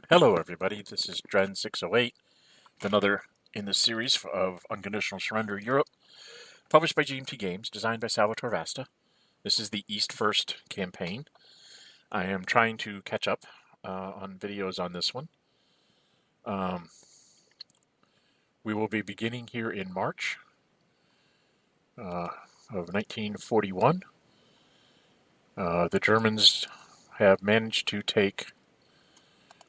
Hello everybody, this is Dren608, another in the series of Unconditional Surrender Europe, published by GMT Games, designed by Salvatore Vasta. This is the East First campaign. I am trying to catch up on videos on this one. We will be beginning here in March of 1941. The Germans have managed to take,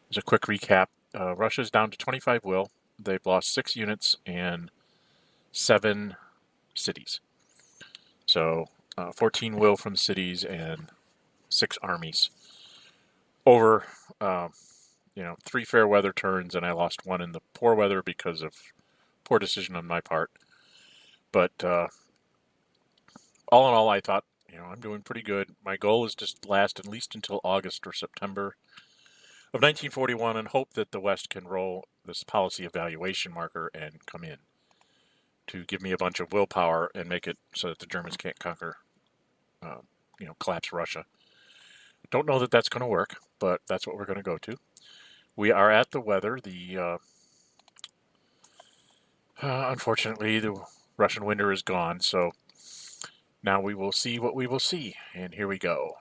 as a quick recap, Russia's down to 25 will. They've lost 6 units and 7 cities. So 14 will from cities and 6 armies. Over, 3 fair weather turns, and I lost 1 in the poor weather because of poor decision on my part. But all in all, I thought, I'm doing pretty good. My goal is to last at least until August or September of 1941 and hope that the West can roll this policy evaluation marker and come in to give me a bunch of willpower and make it so that the Germans can't conquer, collapse Russia. Don't know that that's going to work, but that's what we're going to go to. We are at the weather. Unfortunately, the Russian winter is gone, so now we will see what we will see. And here we go.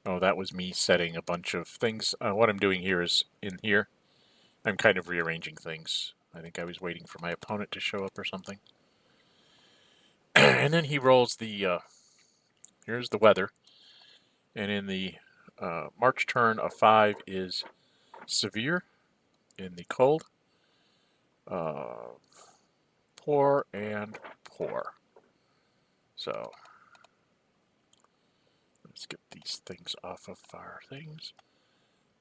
Oh, that was me setting a bunch of things. What I'm doing here is in here, I'm kind of rearranging things. I think I was waiting for my opponent to show up or something. And then he rolls the, here's the weather. And in the March turn, a 5 is severe in the cold, poor, and poor. So let's get these things off of our things.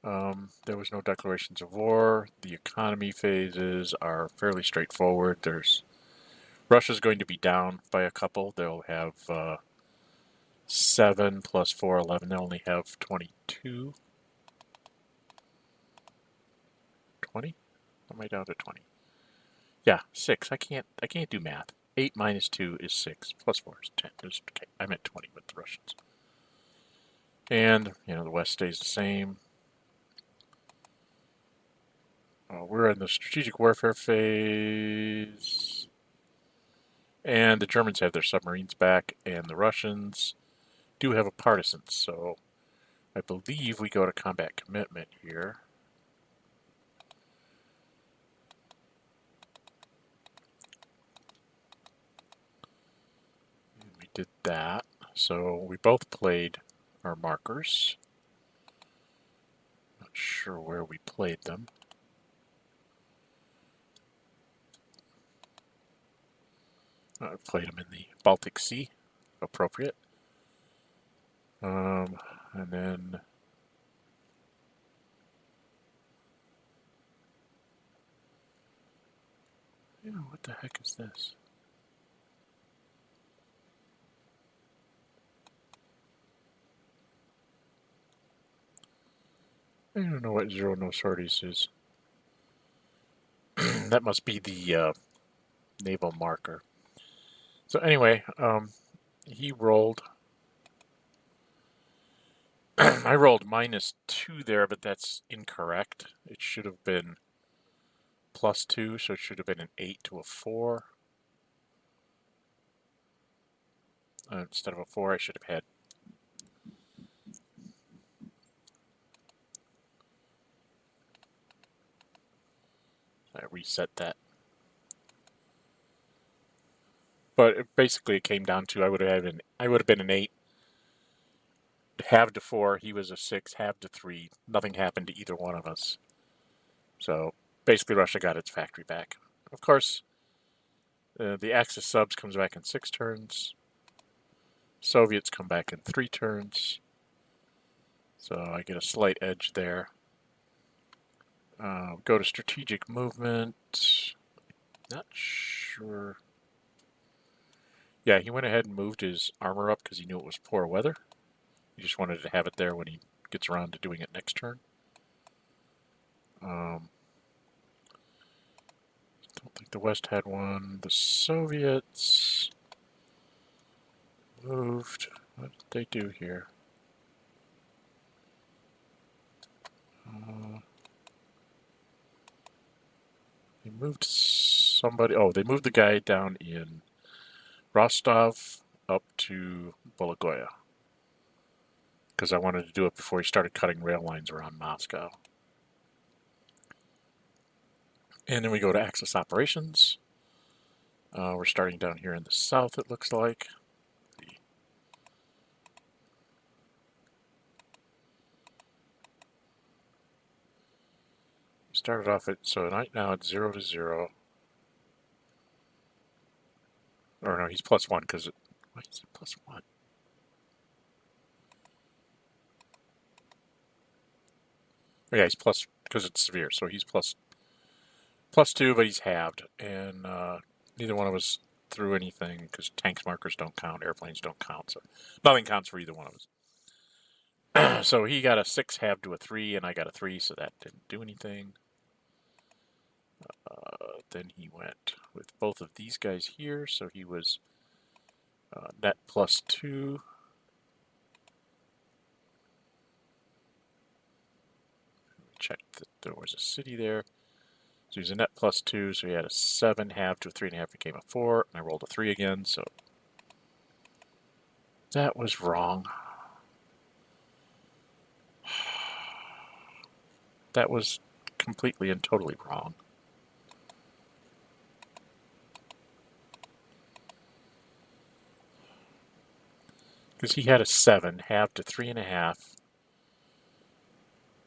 There was no declarations of war. The economy phases are fairly straightforward. Russia's going to be down by a couple. They'll have 7 plus 4, 11. They only have 22. 20? Am I down to 20? Yeah, 6. I can't do math. 8 minus 2 is 6. Plus 4 is 10. Okay, I meant 20 with the Russians. And, the West stays the same. We're in the strategic warfare phase. And the Germans have their submarines back, and the Russians do have a partisan. So I believe we go to combat commitment here. And we did that. So we both played our markers. Not sure where we played them. I played them in the Baltic Sea, appropriate. And then what the heck is this? I don't know what 0 no sorties is. That must be the naval marker. So anyway, he rolled. I rolled -2 there, but that's incorrect. It should have been +2, so it should have been an 8 to a 4. Instead of a 4, I should have had. I reset that. But basically, it came down to I would have been an 8. Halved to 4, he was a 6. Halved to 3, nothing happened to either one of us. So basically, Russia got its factory back. Of course, the Axis subs comes back in 6 turns. Soviets come back in 3 turns. So I get a slight edge there. Go to strategic movement. Not sure. Yeah, he went ahead and moved his armor up because he knew it was poor weather. He just wanted to have it there when he gets around to doing it next turn. Don't think the West had one. The Soviets moved. What did they do here? They moved somebody. Oh, they moved the guy down in Rostov up to Bologoya. Because I wanted to do it before he started cutting rail lines around Moscow. And then we go to Axis Operations. We're starting down here in the south, it looks like. We started off at, so right now it's 0 to 0. Or no, he's +1 because it, why is it +1? Oh, yeah, he's plus, because it's severe, so he's +2, but he's halved. And neither one of us threw anything because tanks markers don't count, airplanes don't count, so nothing counts for either one of us. So he got a 6 halved to a 3, and I got a 3, so that didn't do anything. Then he went with both of these guys here, so he was net +2. Checked that there was a city there. So he was a net +2, so he had a 7 halved to a 3.5, became a 4, and I rolled a 3 again, so that was wrong. That was completely and totally wrong. Because he had a 7 halved to 3.5,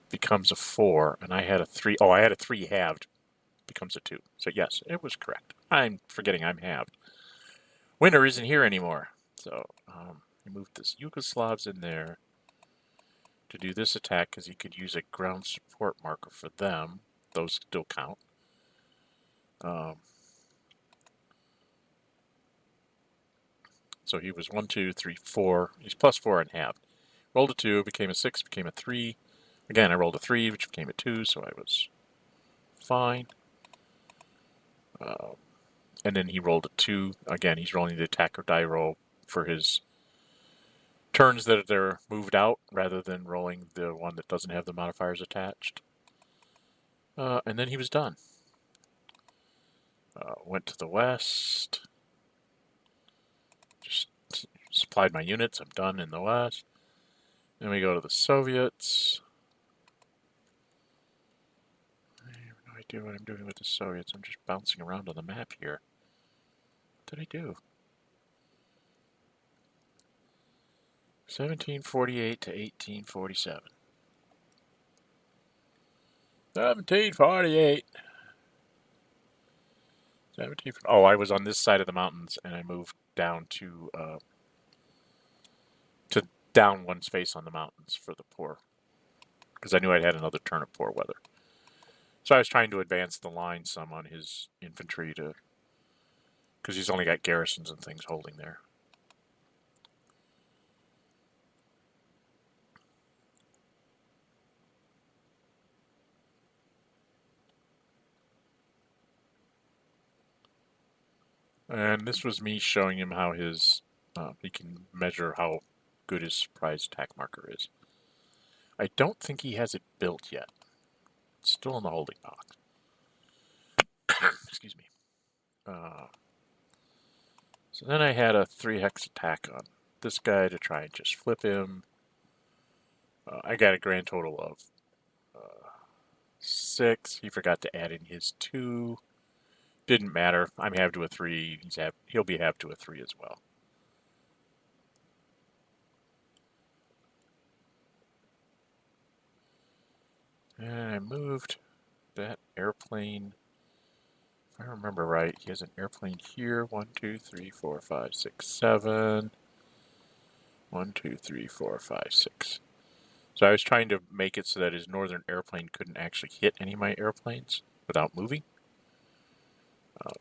becomes a 4, and I had a 3. Oh, I had a 3 halved, becomes a 2. So yes, it was correct. I'm forgetting I'm halved. Winter isn't here anymore. So he moved this Yugoslavs in there to do this attack because he could use a ground support marker for them. Those still count. So he was 1, 2, 3, 4. He's +4 and halved. Rolled a 2, became a 6, became a 3. Again, I rolled a 3, which became a 2, so I was fine. And then he rolled a 2. Again, he's rolling the attack or die roll for his turns that they're moved out rather than rolling the one that doesn't have the modifiers attached. And then he was done. Went to the west. Just supplied my units. I'm done in the west. Then we go to the Soviets. I have no idea what I'm doing with the Soviets. I'm just bouncing around on the map here. What did I do? 1748 to 1847. 1748. 17. Oh, I was on this side of the mountains, and I moved down to down one space on the mountains for the poor, because I knew I'd had another turn of poor weather. So I was trying to advance the line some on his infantry to, because he's only got garrisons and things holding there. And this was me showing him how his he can measure how good his surprise attack marker is. I don't think he has it built yet. It's still in the holding box. Excuse me. So then I had a 3-hex attack on this guy to try and just flip him. I got a grand total of 6. He forgot to add in his 2. Didn't matter. I'm halved to a 3. He'll be halved to a 3 as well. And I moved that airplane. If I remember right, he has an airplane here. 1, 2, 3, 4, 5, 6, 7. 1, 2, 3, 4, 5, 6. So I was trying to make it so that his northern airplane couldn't actually hit any of my airplanes without moving.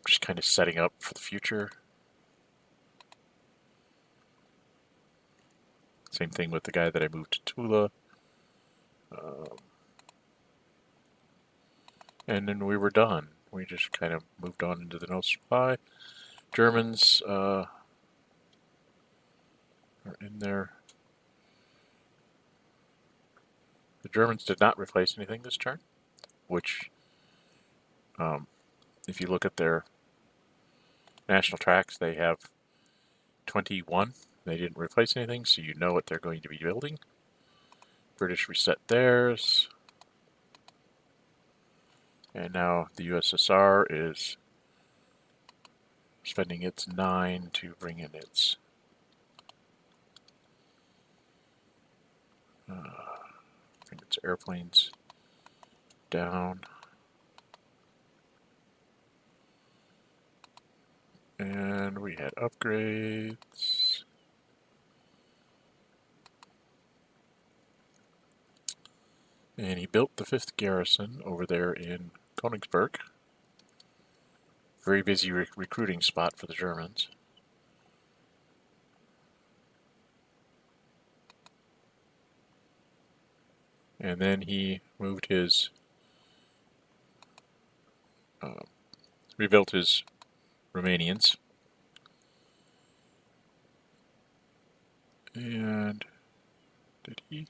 Just kind of setting up for the future. Same thing with the guy that I moved to Tula. And then we were done. We just kind of moved on into the no supply. Germans in there. The Germans did not replace anything this turn, which, if you look at their national tracks, they have 21. They didn't replace anything, so you know what they're going to be building. British reset theirs. And now the USSR is spending its 9 to bring in its airplanes down. And we had upgrades. And he built the 5th garrison over there in Königsberg. Very busy recruiting spot for the Germans. And then he moved his, rebuilt his Romanians. And did he?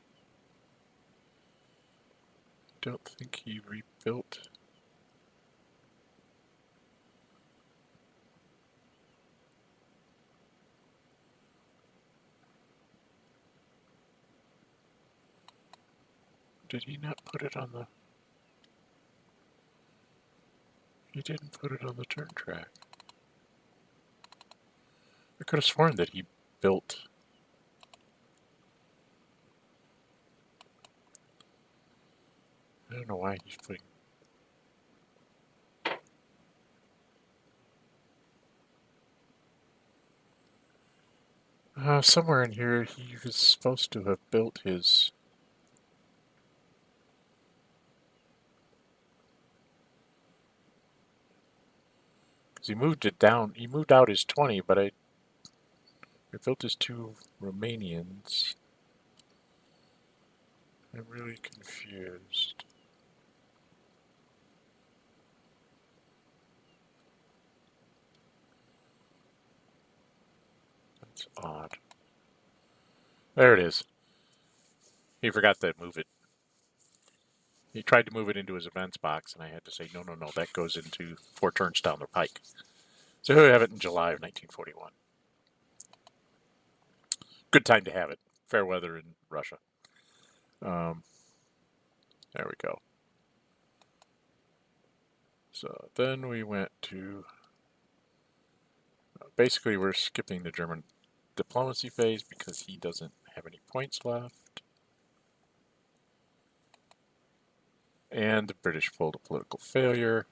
I don't think he rebuilt. Did he not put it on the... He didn't put it on the turn track. I could have sworn that he built... I don't know why he's putting... somewhere in here he was supposed to have built his... Because he moved it down, he moved out his 20, but I built his 2 Romanians. I'm really confused. That's odd. There it is. He forgot to move it. He tried to move it into his events box, and I had to say, no, that goes into 4 turns down the pike. So he'll have it in July of 1941. Good time to have it. Fair weather in Russia. There we go. So then we went to... basically, we're skipping the German diplomacy phase because he doesn't have any points left. And the British pulled a political failure.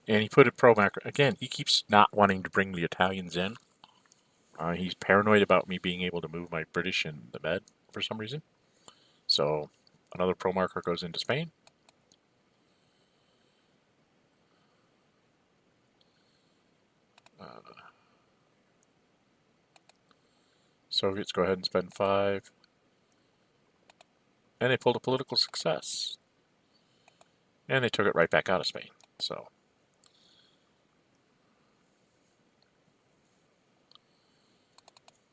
And he put a pro-macro. Again, he keeps not wanting to bring the Italians in. He's paranoid about me being able to move my British in the Med for some reason. So another pro-marker goes into Spain. Soviets go ahead and spend 5. And they pulled a political success. And they took it right back out of Spain. So...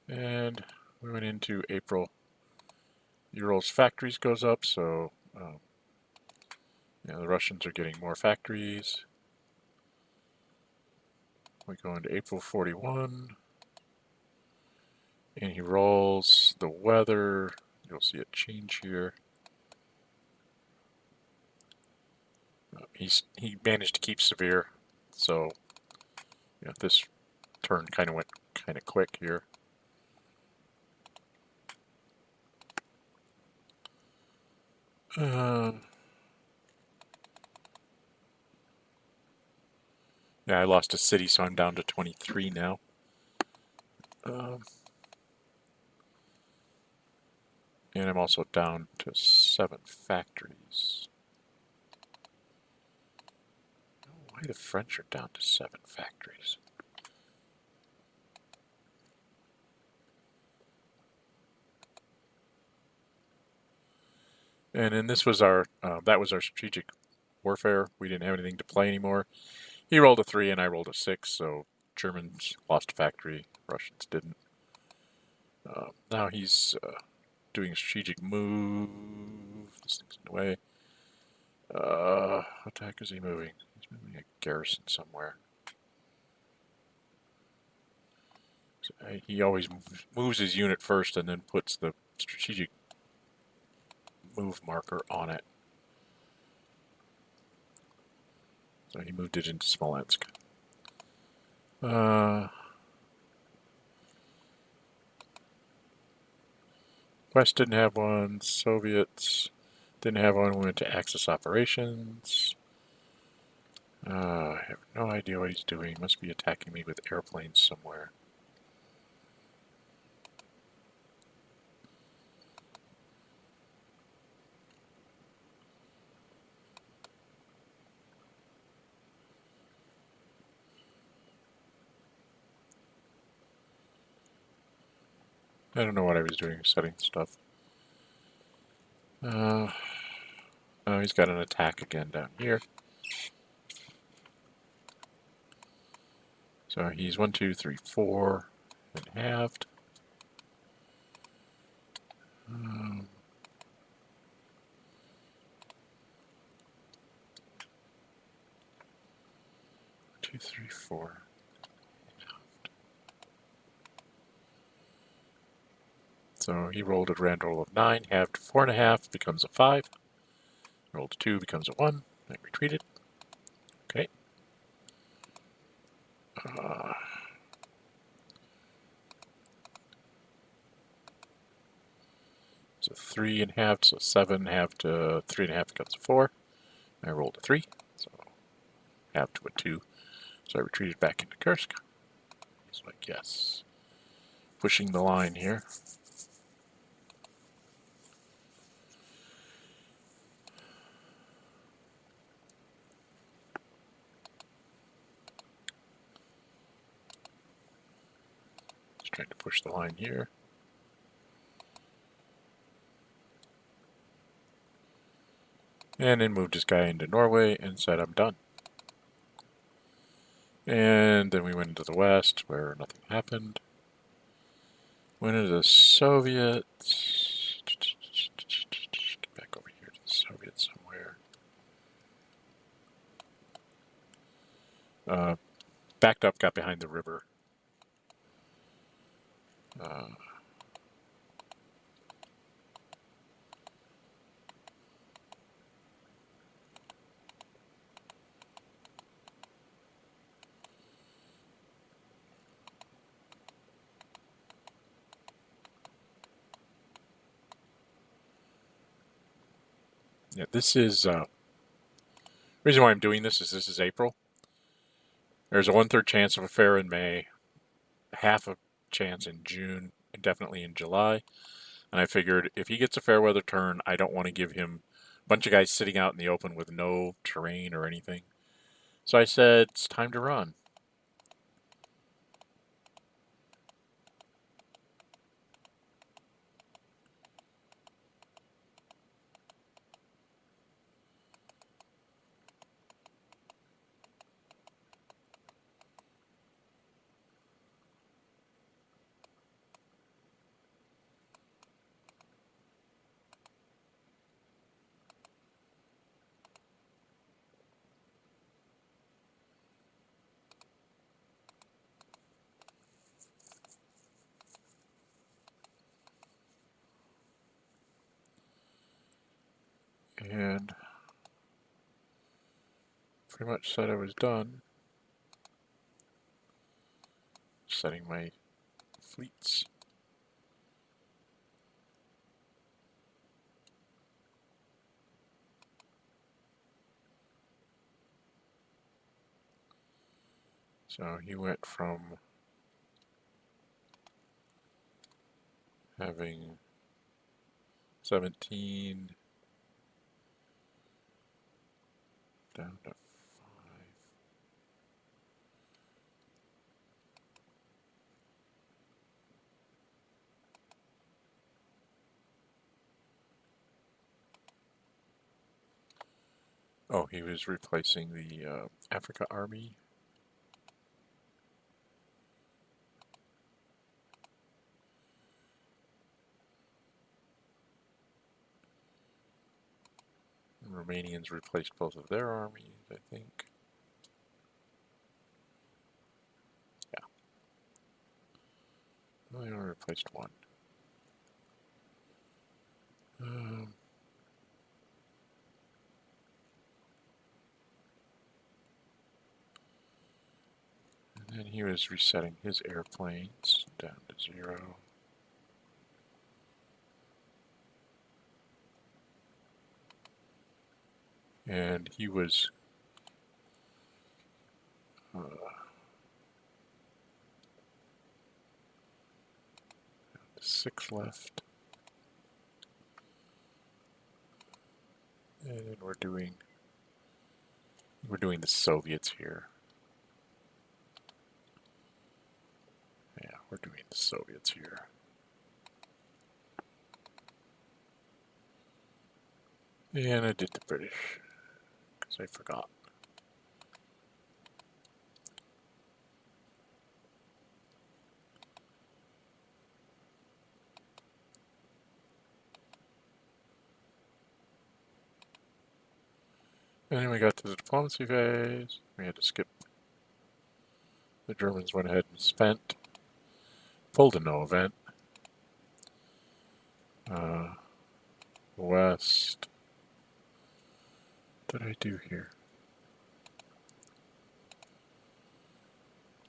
and we went into April. Urals factories goes up, so the Russians are getting more factories. We go into April 41, and he rolls the weather. You'll see it change here. He managed to keep severe, so this turn kind of went kind of quick here. Yeah, I lost a city, so I'm down to 23 now. And I'm also down to 7 factories. I don't know why the French are down to 7 factories. And then this was our, that was our strategic warfare. We didn't have anything to play anymore. He rolled a 3 and I rolled a 6, so Germans lost a factory, Russians didn't. Now he's doing a strategic move. This thing's in the way. What the heck is he moving? He's moving a garrison somewhere. So he always moves his unit first and then puts the strategic move marker on it. So he moved it into Smolensk. West didn't have one. Soviets didn't have one. We went to Axis operations. I have no idea what he's doing. He must be attacking me with airplanes somewhere. I don't know what I was doing, setting stuff. Oh, he's got an attack again down here. So he's 1, 2, 3, 4, and halved. 2, 3, 4. So he rolled a grand roll of 9, halved 4.5, becomes a 5. Rolled a 2, becomes a 1. I retreated. Okay. So 3 and halved, so 7 halved to 3.5 becomes a 4. I rolled a 3, so halved to a 2. So I retreated back into Kursk. He's like, yes. Pushing the line here. Just trying to push the line here. And then moved this guy into Norway and said, I'm done. And then we went into the west where nothing happened. Went into the Soviets. Get back over here to the Soviets somewhere. Backed up, got behind the river. Yeah, this is reason why I'm doing this is April. There's a 1/3 chance of a fair in May, half a chance in June, and definitely in July. And I figured if he gets a fair weather turn, I don't want to give him a bunch of guys sitting out in the open with no terrain or anything. So I said, it's time to run. And pretty much said I was done setting my fleets. So he went from having 17 down to 5. Oh, he was replacing the Africa army. Romanians replaced both of their armies, I think. Yeah. Well, they only replaced one. And then he was resetting his airplanes down to 0. And he was 6 left. And we're doing the Soviets here. Yeah, we're doing the Soviets here. And I did the British, because I forgot. And then we got to the diplomacy phase. We had to skip. The Germans went ahead and spent. Pulled a no event. West. What did I do here?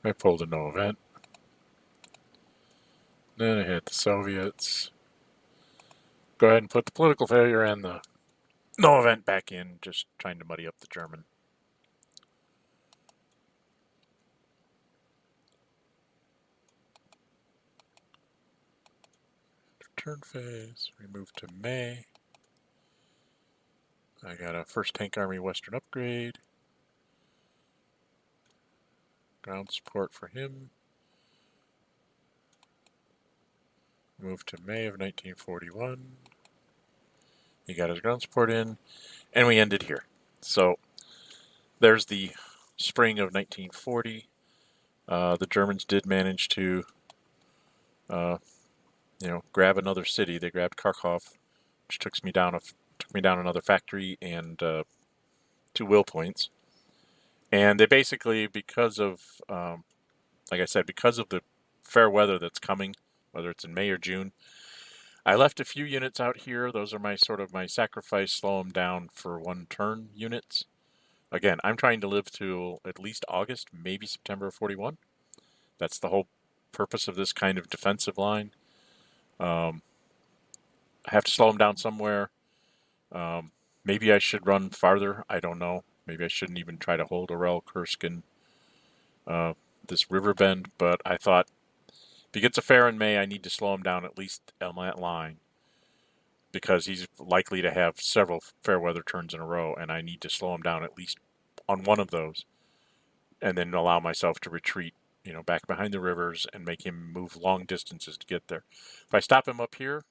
I pulled a no event. Then I had the Soviets. Go ahead and put the political failure and the no event back in, just trying to muddy up the German. Turn phase, we move to May. I got a 1st Tank Army Western upgrade. Ground support for him. Move to May of 1941. He got his ground support in, and we ended here. So there's the spring of 1940. The Germans did manage to, grab another city. They grabbed Kharkov, which took me down another factory and 2 will points. And they basically, because of, like I said, because of the fair weather that's coming, whether it's in May or June, I left a few units out here. Those are my sacrifice, slow them down for 1 turn units. Again, I'm trying to live to at least August, maybe September of 41. That's the whole purpose of this kind of defensive line. I have to slow them down somewhere. Maybe I should run farther. I don't know. Maybe I shouldn't even try to hold Orel, Kursk, and this river bend. But I thought, if he gets a fair in May, I need to slow him down at least on that line, because he's likely to have several fair weather turns in a row, and I need to slow him down at least on one of those, and then allow myself to retreat, back behind the rivers and make him move long distances to get there. If I stop him up here,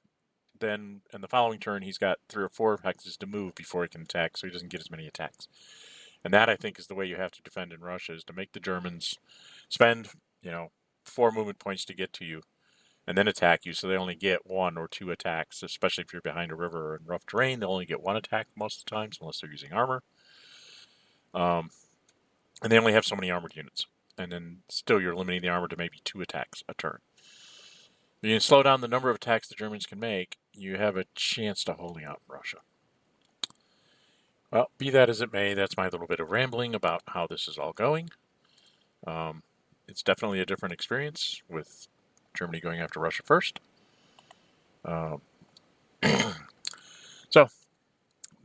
then in the following turn he's got 3 or 4 hexes to move before he can attack, so he doesn't get as many attacks. And that, I think, is the way you have to defend in Russia, is to make the Germans spend 4 movement points to get to you, and then attack you, so they only get 1 or 2 attacks, especially if you're behind a river or in rough terrain. They'll only get 1 attack most of the times, unless they're using armor. And they only have so many armored units. And then still you're limiting the armor to maybe 2 attacks a turn. If you can slow down the number of attacks the Germans can make, you have a chance to holding out in Russia. Well, be that as it may, that's my little bit of rambling about how this is all going. It's definitely a different experience with Germany going after Russia first. So,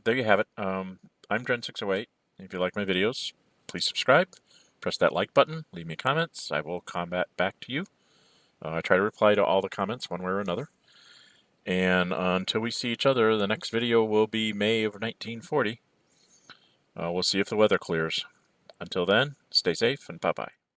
there you have it. I'm Dren608. If you like my videos, please subscribe. Press that like button. Leave me comments. I will combat back to you. I try to reply to all the comments one way or another. And until we see each other, the next video will be May of 1940. We'll see if the weather clears. Until then, stay safe and bye-bye.